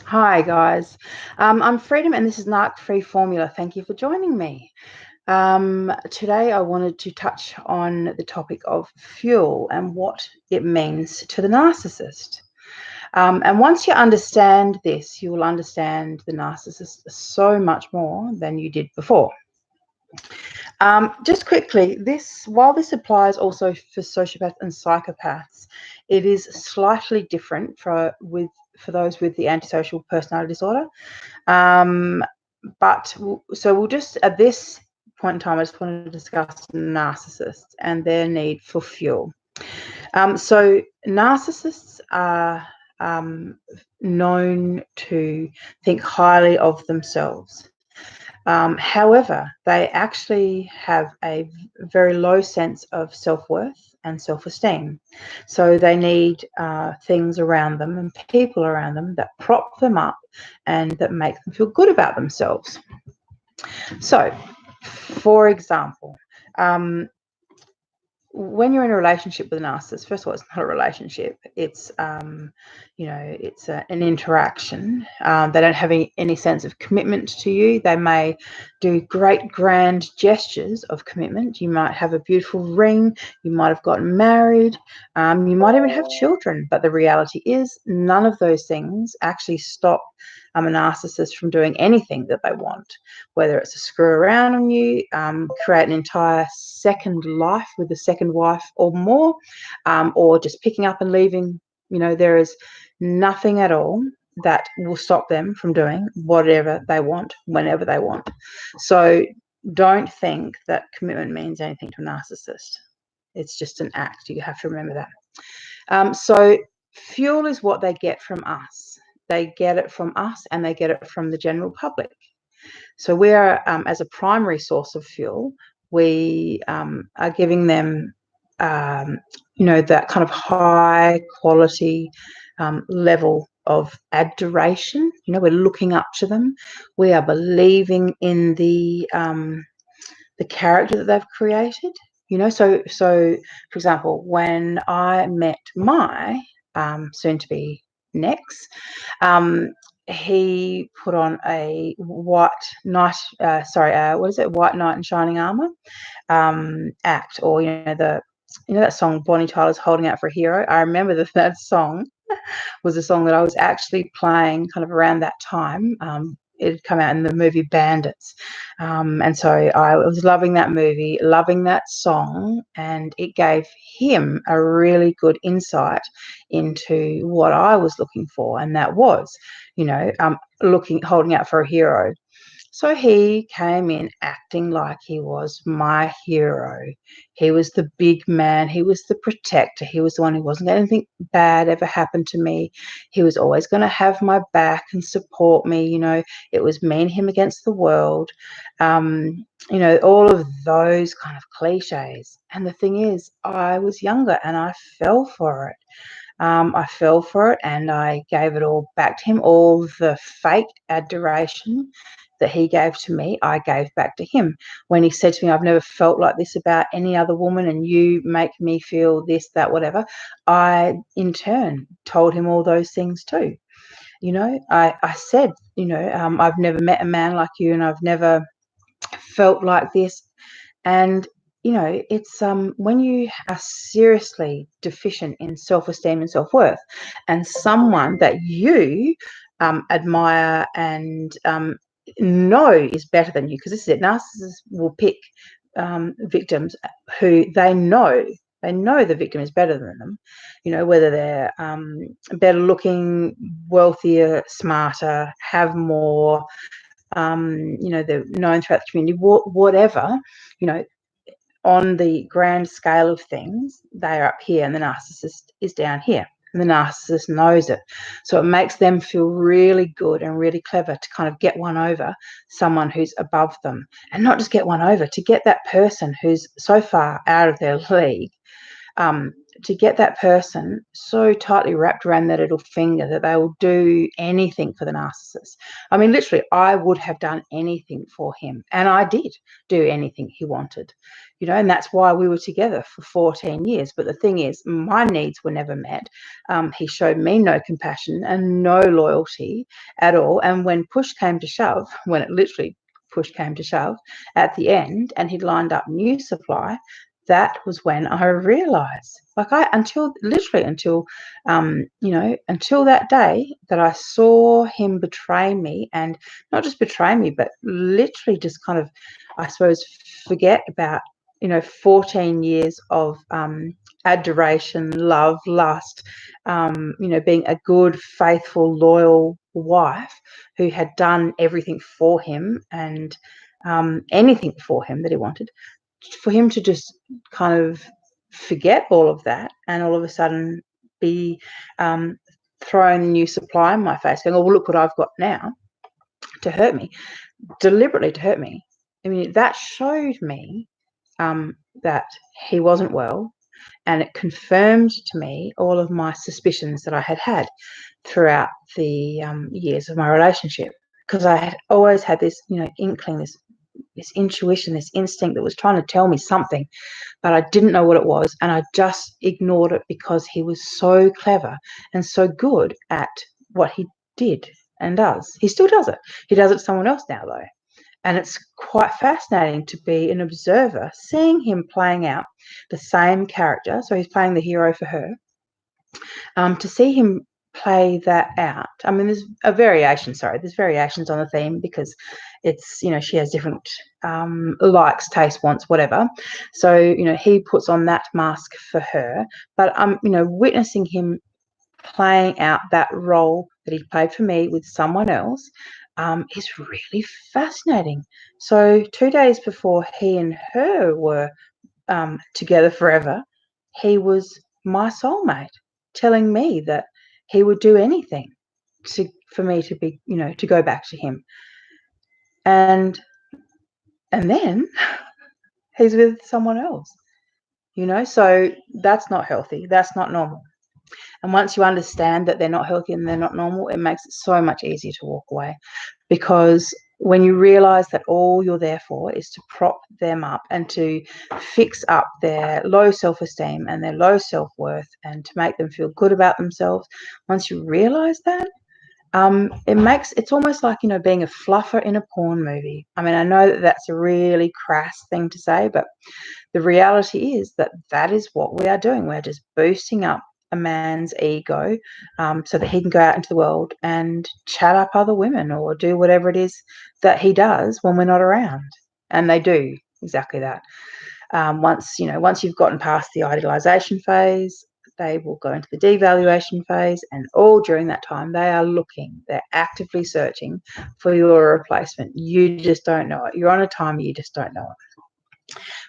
Hi guys, I'm Freedom and this is Narc Free Formula. Thank you for joining me. Today I wanted to touch on the topic of fuel and what it means to the narcissist. And once you understand this, you will understand the narcissist so much more than you did before. Just quickly, while this applies also for sociopaths and psychopaths, it is slightly different for those with the antisocial personality disorder. So we'll just, at this point in time, I just want to discuss narcissists and their need for fuel. So narcissists are known to think highly of themselves. However, they actually have a very low sense of self-worth and self-esteem. So they need things around them and people around them that prop them up and that make them feel good about themselves. So, for example, when you're in a relationship with a narcissist, first of all, it's not a relationship. It's, it's an interaction. They don't have any sense of commitment to you. They may do great grand gestures of commitment. You might have a beautiful ring. You might have gotten married. You might even have children. But the reality is none of those things actually stop a narcissist from doing anything that they want, whether it's a screw around on you, create an entire second life with a second wife or more, or just picking up and leaving. There is nothing at all that will stop them from doing whatever they want, whenever they want. So don't think that commitment means anything to a narcissist. It's just an act. You have to remember that. So fuel is what they get from us. They get it from us and they get it from the general public. So we are, as a primary source of fuel, we are giving them, that kind of high quality level of adoration. We're looking up to them. We are believing in the character that they've created. So for example, when I met my soon-to-be next, he put on a white knight in shining armor act, or that song Bonnie Tyler's Holding Out for a Hero. I remember that song was a song that I was actually playing kind of around that time. It had come out in the movie Bandits. And so I was loving that movie, loving that song, and it gave him a really good insight into what I was looking for. And that was, holding out for a hero. So he came in acting like he was my hero. He was the big man. He was the protector. He was the one who wasn't going to anything bad ever happen to me. He was always going to have my back and support me. It was me and him against the world. All of those kind of cliches. And the thing is, I was younger and I fell for it. I fell for it and I gave it all back to him. All the fake adoration that he gave to me, I gave back to him. When he said to me, I've never felt like this about any other woman and you make me feel this, that, whatever, I in turn told him all those things too. I said, I've never met a man like you and I've never felt like this. And it's when you are seriously deficient in self-esteem and self-worth, and someone that you admire and know is better than you, because this is it, narcissists will pick victims who they know the victim is better than them, whether they're better looking, wealthier, smarter, have more, they're known throughout the community, whatever, on the grand scale of things, they are up here and the narcissist is down here. And the narcissist knows it. So it makes them feel really good and really clever to kind of get one over someone who's above them. And not just get one over, to get that person who's so far out of their league to get that person so tightly wrapped around their little finger that they will do anything for the narcissist. I mean, literally, I would have done anything for him, and I did do anything he wanted, and that's why we were together for 14 years. But the thing is, my needs were never met. He showed me no compassion and no loyalty at all. And when push came to shove, when it literally push came to shove at the end, and he'd lined up new supply, that was when I realized, until that day that I saw him betray me, and not just betray me, but literally just kind of, I suppose, forget about, 14 years of adoration, love, lust, being a good, faithful, loyal wife who had done everything for him and anything for him that he wanted. For him to just kind of forget all of that and all of a sudden be throwing new supply in my face, going, "Oh, well, look what I've got now," to hurt me, deliberately to hurt me. I mean, that showed me that he wasn't well, and it confirmed to me all of my suspicions that I had had throughout the years of my relationship, because I had always had this, inkling, this intuition, this instinct that was trying to tell me something, but I didn't know what it was, and I just ignored it because he was so clever and so good at what he did and does. He still does it. He does it to someone else now, though. And it's quite fascinating to be an observer, seeing him playing out the same character. So he's playing the hero for her. To see him play that out. I mean, there's variations on the theme, because it's, she has different likes, tastes, wants, whatever. So, he puts on that mask for her, but witnessing him playing out that role that he played for me with someone else is really fascinating. So 2 days before he and her were together forever, he was my soulmate, telling me that he would do anything for me to be, to go back to him. And then he's with someone else, so that's not healthy. That's not normal. And once you understand that they're not healthy and they're not normal, it makes it so much easier to walk away. Because when you realize that all you're there for is to prop them up and to fix up their low self-esteem and their low self-worth and to make them feel good about themselves, once you realize that, it's almost like, being a fluffer in a porn movie. I mean, I know that that's a really crass thing to say, but the reality is that is what we are doing. We're just boosting up a man's ego so that he can go out into the world and chat up other women or do whatever it is that he does when we're not around. And they do exactly that. Once you've gotten past the idealization phase, they will go into the devaluation phase, and all during that time they're actively searching for your replacement. You just don't know it. You're on a timer, you just don't know it.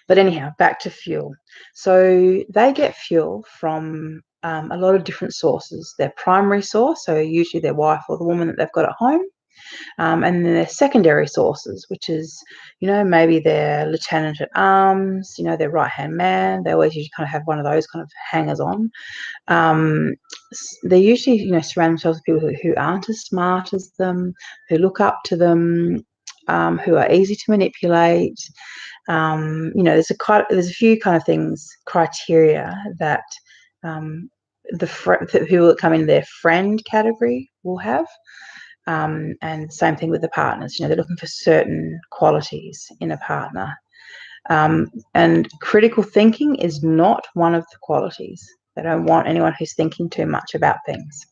But anyhow, back to fuel. So they get fuel from a lot of different sources. Their primary source, so usually their wife or the woman that they've got at home, and then their secondary sources, which is, maybe their lieutenant at arms, their right-hand man. They always usually kind of have one of those kind of hangers-on. They usually, surround themselves with people who aren't as smart as them, who look up to them, who are easy to manipulate. There's a few kind of things, criteria that the people that come in their friend category will have. And same thing with the partners. They're looking for certain qualities in a partner. And critical thinking is not one of the qualities. They don't want anyone who's thinking too much about things.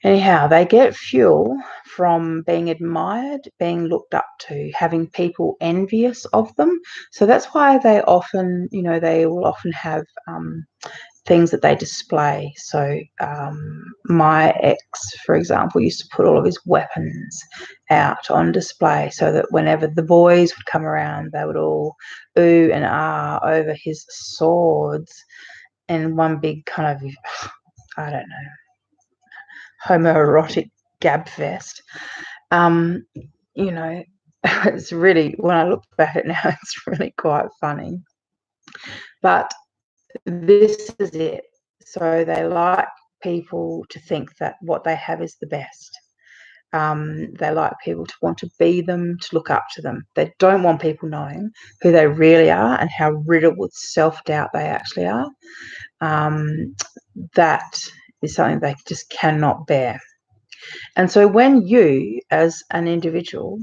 Anyhow, they get fuel from being admired, being looked up to, having people envious of them. So that's why they often, they will often have things that they display. So my ex, for example, used to put all of his weapons out on display so that whenever the boys would come around, they would all ooh and ah over his swords, and one big kind of, I don't know, homoerotic gab fest. It's really, when I look back at it now, it's really quite funny. But this is it. So they like people to think that what they have is the best. They like people to want to be them, to look up to them. They don't want people knowing who they really are and how riddled with self-doubt they actually are. That is something they just cannot bear. And so when you, as an individual,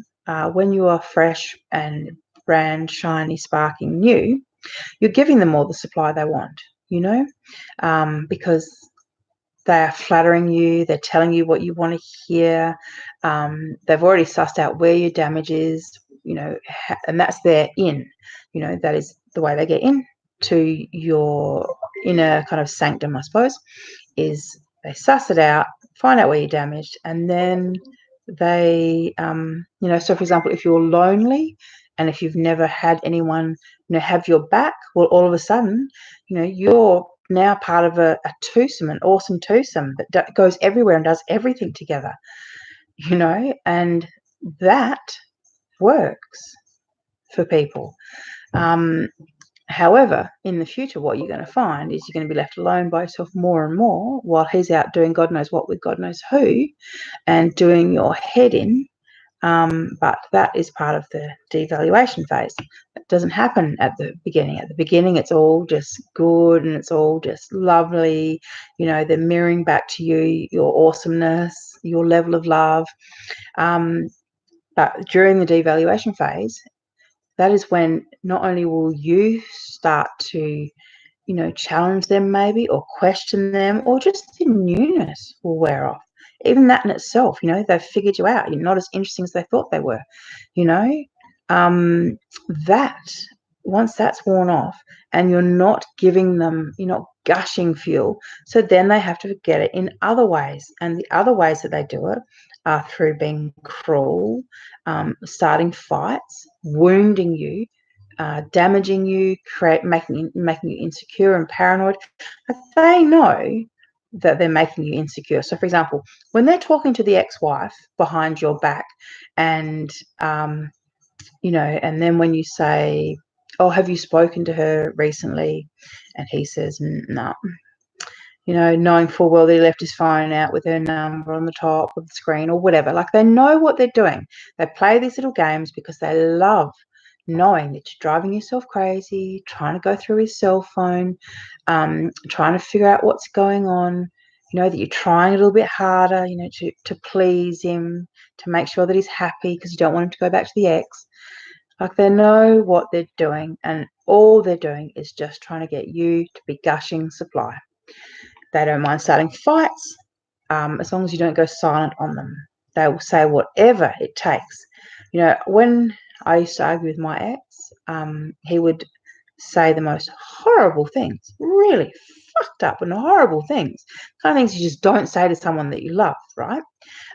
when you are fresh and brand, shiny, sparking new, you're giving them all the supply they want, because they are flattering you, they're telling you what you want to hear. They've already sussed out where your damage is, and that's their in. That is the way they get in to your inner kind of sanctum, I suppose, is they suss it out, find out where you're damaged, and then they, so for example, if you're lonely and if you've never had anyone, have your back, well, all of a sudden, you're now part of a twosome, an awesome twosome that goes everywhere and does everything together, and that works for people. However, in the future, what you're going to find is you're going to be left alone by yourself more and more while he's out doing God knows what with God knows who and doing your head in. But that is part of the devaluation phase. It doesn't happen at the beginning. At the beginning, it's all just good and it's all just lovely. They're mirroring back to you your awesomeness, your level of love. But during the devaluation phase, that is when not only will you start to, challenge them maybe or question them, or just the newness will wear off. Even that in itself, they've figured you out. You're not as interesting as they thought they were, that once that's worn off and you're not giving them, you're not gushing fuel, so then they have to get it in other ways. And the other ways that they do it are through being cruel, starting fights, wounding you, damaging you, making you insecure and paranoid. Like, they know that they're making you insecure. So, for example, when they're talking to the ex-wife behind your back, and and then when you say, "Oh, have you spoken to her recently?" and he says, "No." Knowing full well that he left his phone out with her number on the top of the screen or whatever. Like, they know what they're doing. They play these little games because they love knowing that you're driving yourself crazy, trying to go through his cell phone, trying to figure out what's going on, that you're trying a little bit harder, to please him, to make sure that he's happy because you don't want him to go back to the ex. Like, they know what they're doing, and all they're doing is just trying to get you to be gushing supply. They don't mind starting fights, as long as you don't go silent on them. They will say whatever it takes. When I used to argue with my ex, he would say the most horrible things, really fucked up and horrible things, kind of things you just don't say to someone that you love, right?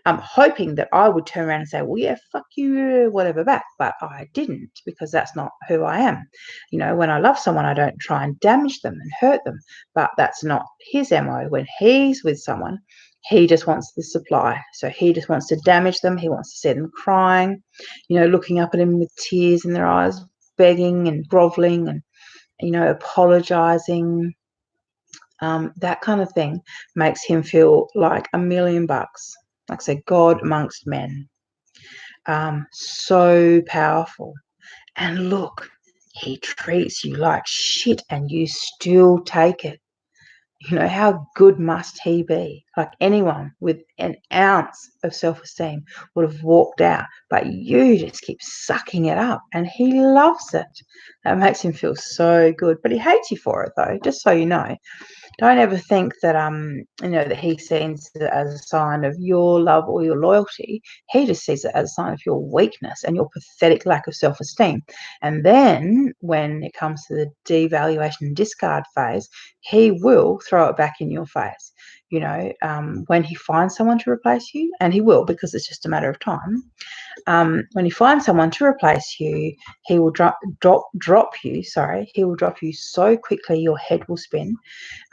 Hoping that I would turn around and say, well, yeah, fuck you, whatever back. But I didn't, because that's not who I am. When I love someone, I don't try and damage them and hurt them. But that's not his MO. When he's with someone, he just wants the supply. So he just wants to damage them. He wants to see them crying, looking up at him with tears in their eyes, begging and groveling and, apologizing. That kind of thing makes him feel like $1,000,000. Like I say, God amongst men. So powerful. And look, he treats you like shit and you still take it. How good must he be? Like, anyone with an ounce of self-esteem would have walked out, but you just keep sucking it up, and he loves it. That makes him feel so good, but he hates you for it, though, just so you know. Don't ever think that that he sees it as a sign of your love or your loyalty. He just sees it as a sign of your weakness and your pathetic lack of self-esteem. And then when it comes to the devaluation and discard phase, he will throw it back in your face. When he finds someone to replace you, and he will, because it's just a matter of time. When he finds someone to replace you, he will drop you. He will drop you so quickly your head will spin,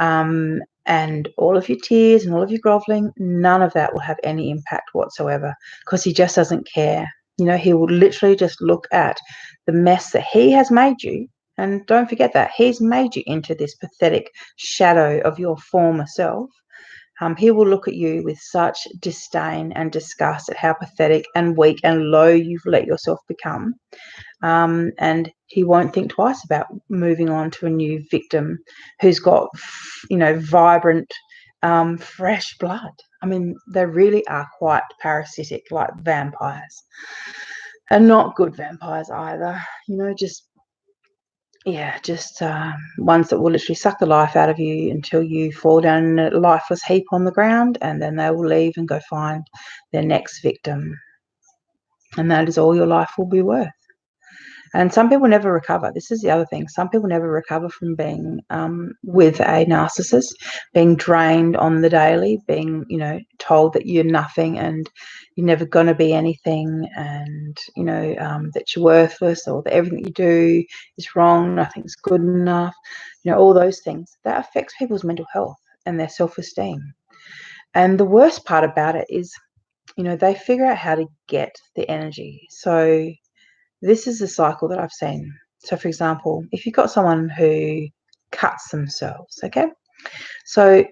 and all of your tears and all of your groveling, none of that will have any impact whatsoever, because he just doesn't care. He will literally just look at the mess that he has made you And don't forget that he's made you into this pathetic shadow of your former self. He will look at you with such disdain and disgust at how pathetic and weak and low you've let yourself become. And he won't think twice about moving on to a new victim who's got, vibrant, fresh blood. I mean, they really are quite parasitic, like vampires, and not good vampires either. Just ones that will literally suck the life out of you until you fall down in a lifeless heap on the ground, and then they will leave and go find their next victim. And that is all your life will be worth. And some people never recover. This is the other thing. Some people never recover from being with a narcissist, being drained on the daily, being, told that you're nothing and you're never going to be anything, and, that you're worthless, or that everything you do is wrong, nothing's good enough, all those things. That affects people's mental health and their self-esteem. And the worst part about it is, they figure out how to get the energy. So this is a cycle that I've seen. So, for example, if you've got someone who cuts themselves, okay? So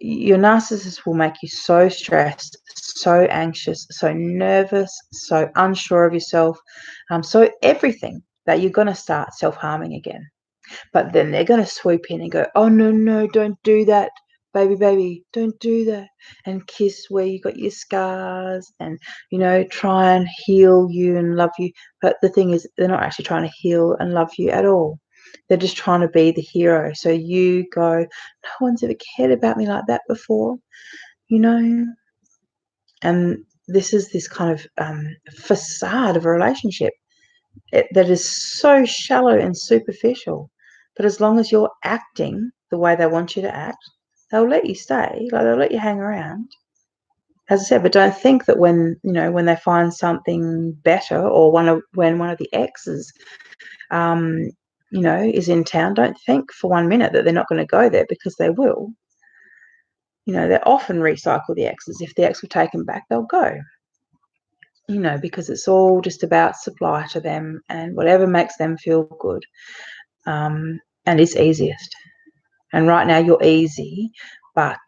your narcissist will make you so stressed, so anxious, so nervous, so unsure of yourself, so everything, that you're going to start self-harming again. But then they're going to swoop in and go, oh, no, don't do that. Baby, don't do that. And kiss where you got your scars, and, try and heal you and love you. But the thing is, they're not actually trying to heal and love you at all. They're just trying to be the hero. So you go, no one's ever cared about me like that before, And this is this kind of facade of a relationship that is so shallow and superficial. But as long as you're acting the way they want you to act, they'll let you stay, like they'll let you hang around. As I said, but don't think that when they find something better, or when one of the exes, is in town, don't think for 1 minute that they're not going to go there, because they will. They often recycle the exes. If the ex will take them back, they'll go. Because it's all just about supply to them and whatever makes them feel good. And it's easiest. And right now you're easy, but,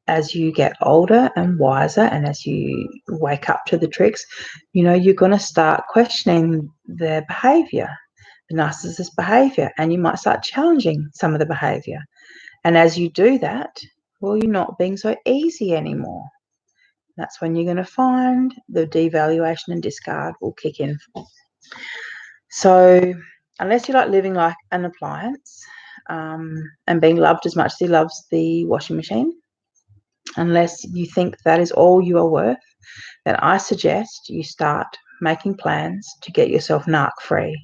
as you get older and wiser, and as you wake up to the tricks, you're going to start questioning their behavior, the narcissist behavior, and you might start challenging some of the behavior. And as you do that, well, you're not being so easy anymore. That's when you're going to find the devaluation and discard will kick in. So unless you like living like an appliance, and being loved as much as he loves the washing machine, unless you think that is all you are worth, then I suggest you start making plans to get yourself narc free,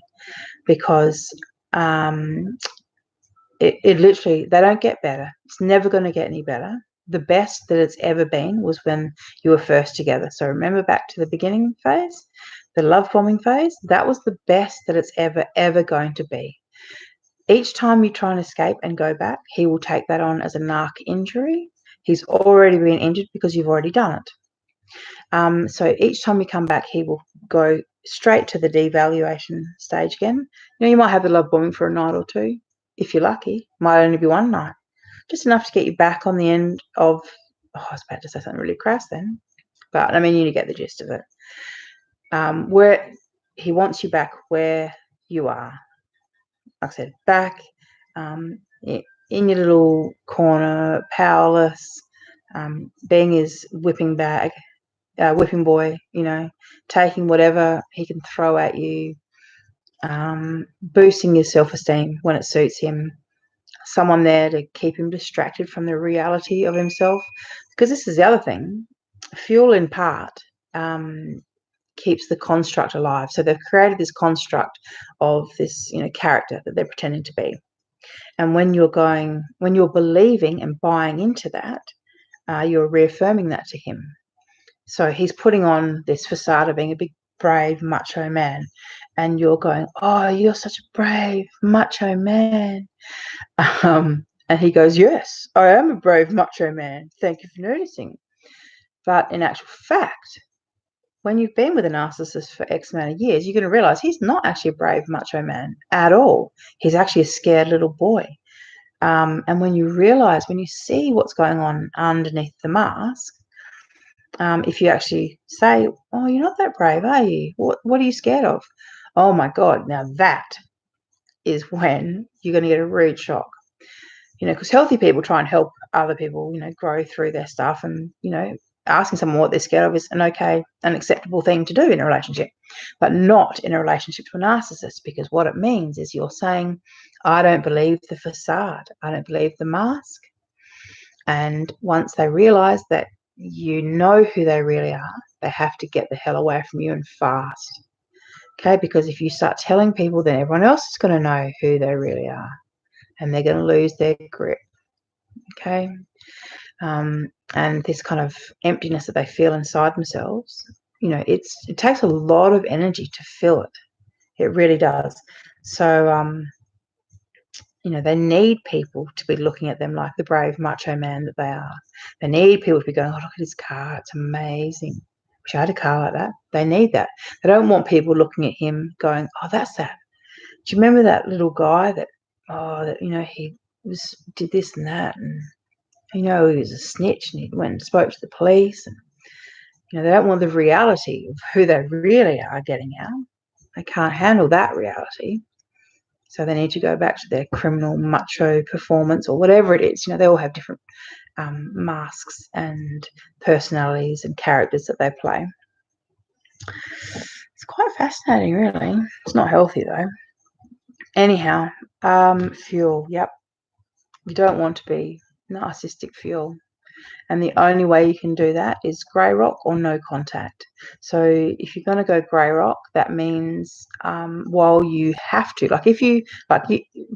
because it literally, they don't get better. It's never going to get any better. The best that it's ever been was when you were first together. So remember back to the beginning phase, the love bombing phase, that was the best that it's ever going to be. Each time you try and escape and go back, he will take that on as a narc injury. He's already been injured because you've already done it. So each time you come back, he will go straight to the devaluation stage again. You might have the love bombing for a night or two. If you're lucky, might only be one night. Just enough to get you back on the end of, I was about to say something really crass then. But, I mean, you get the gist of it. Where he wants you back where you are. Like I said, back in your little corner, powerless, being his whipping boy, taking whatever he can throw at you, boosting his self-esteem when it suits him, someone there to keep him distracted from the reality of himself. Because this is the other thing, Fuel in part keeps the construct alive. So they've created this construct of this, character that they're pretending to be. And when you're believing and buying into that, you're reaffirming that to him. So he's putting on this facade of being a big, brave, macho man. And you're going, oh, you're such a brave, macho man. And he goes, yes, I am a brave, macho man. Thank you for noticing. But in actual fact, when you've been with a narcissist for X amount of years, you're going to realize he's not actually a brave macho man at all. He's actually a scared little boy. And when you realize, when you see what's going on underneath the mask, if you actually say, oh, you're not that brave, are you? What are you scared of? Oh my God, now that is when you're going to get a rude shock. Because healthy people try and help other people, grow through their stuff. And, asking someone what they're scared of is an okay, an acceptable thing to do in a relationship, but not in a relationship to a narcissist, because what it means is you're saying, I don't believe the facade. I don't believe the mask. And once they realize that you know who they really are, they have to get the hell away from you, and fast. Okay, because if you start telling people, then everyone else is going to know who they really are, and they're going to lose their grip. Okay, and this kind of emptiness that they feel inside themselves, it takes a lot of energy to fill it. It really does. So, they need people to be looking at them like the brave macho man that they are. They need people to be going, oh, look at his car, it's amazing. Wish I had a car like that. They need that. They don't want people looking at him going, oh, that's that. Do you remember that little guy that, he did this and that, and he was a snitch, and he went and spoke to the police, and they don't want the reality of who they really are getting out. They can't handle that reality. So they need to go back to their criminal macho performance, or whatever it is. They all have different masks and personalities and characters that they play. It's quite fascinating, really. It's not healthy, though. Anyhow, fuel. Yep. You don't want to be narcissistic fuel. And the only way you can do that is grey rock or no contact. So if you're going to go grey rock, that means while you have to,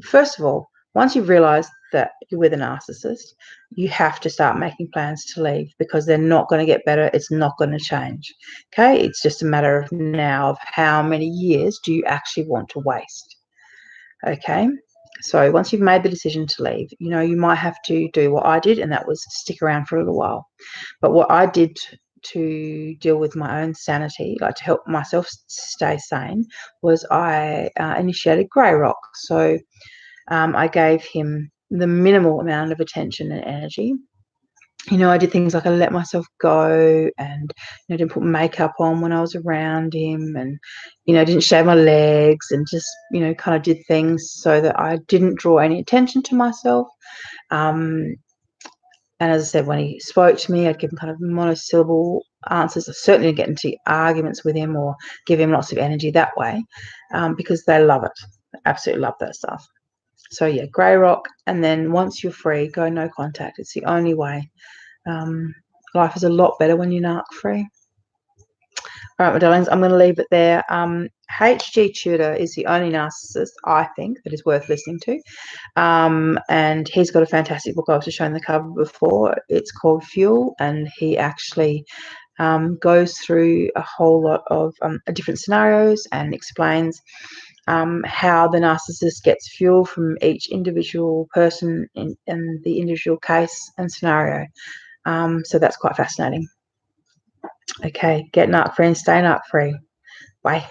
first of all, once you've realised that you're with a narcissist, you have to start making plans to leave, because they're not going to get better. It's not going to change. Okay, it's just a matter of now of how many years do you actually want to waste. Okay. So once you've made the decision to leave, you might have to do what I did, and that was stick around for a little while. But what I did to deal with my own sanity, like to help myself stay sane, was I initiated grey rock. So I gave him the minimal amount of attention and energy. I did things like I let myself go, and didn't put makeup on when I was around him, and didn't shave my legs, and just kind of did things so that I didn't draw any attention to myself. And as I said, when he spoke to me, I'd give him kind of monosyllable answers. I certainly didn't get into arguments with him or give him lots of energy that way, because they love it. They absolutely love that stuff. So yeah, grey rock, and then once you're free, go no contact. It's the only way. Life is a lot better when you're narc free. All right, my darlings, I'm going to leave it there. H.G. Tudor is the only narcissist, I think, that is worth listening to. And he's got a fantastic book. I was just showing the cover before. It's called Fuel, and he actually goes through a whole lot of different scenarios and explains how the narcissist gets fuel from each individual person in the individual case and scenario. So that's quite fascinating. Okay, get narc free and stay narc free. Bye.